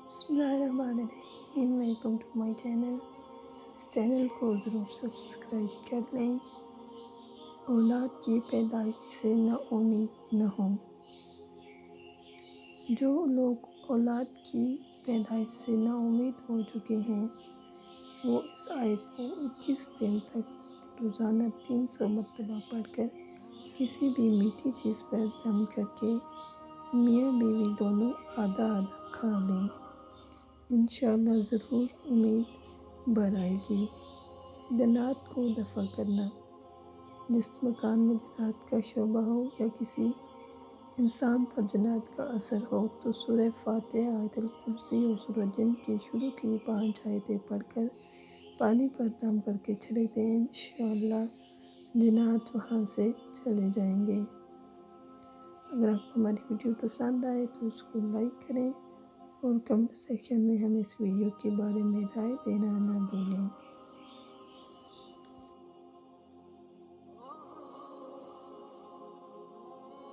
بسم اللہ الرحمن الرحیم، ویلکم ٹو مائی چینل۔ اس چینل کو ضرور سبسکرائب کر لیں۔ اولاد کی پیدائش سے نا امید نہ ہوں۔ جو لوگ اولاد کی پیدائش سے نا امید ہو چکے ہیں، وہ اس آیت کو 21 دن تک روزانہ 300 مرتبہ پڑھ کر کسی بھی میٹھی چیز پر دم کر کے میاں بیوی دونوں آدھا آدھا کھا لیں۔ انشاءاللہ ضرور امید بھر آئے گی۔ جنات کو دفع کرنا۔ جس مکان میں جنات کا شعبہ ہو یا کسی انسان پر جنات کا اثر ہو تو سورہ فاتحہ، آیت الکرسی اور سورہ جن کی شروع کی 5 آیتیں پڑھ کر پانی پر دم کر کے چھڑک دیں۔ انشاءاللہ جنات وہاں سے چلے جائیں گے۔ اگر آپ کو ہماری ویڈیو پسند آئے تو اس کو لائک کریں اور کمنٹ سیکشن میں ہمیں اس ویڈیو کے بارے میں رائے دینا نہ بھولیں۔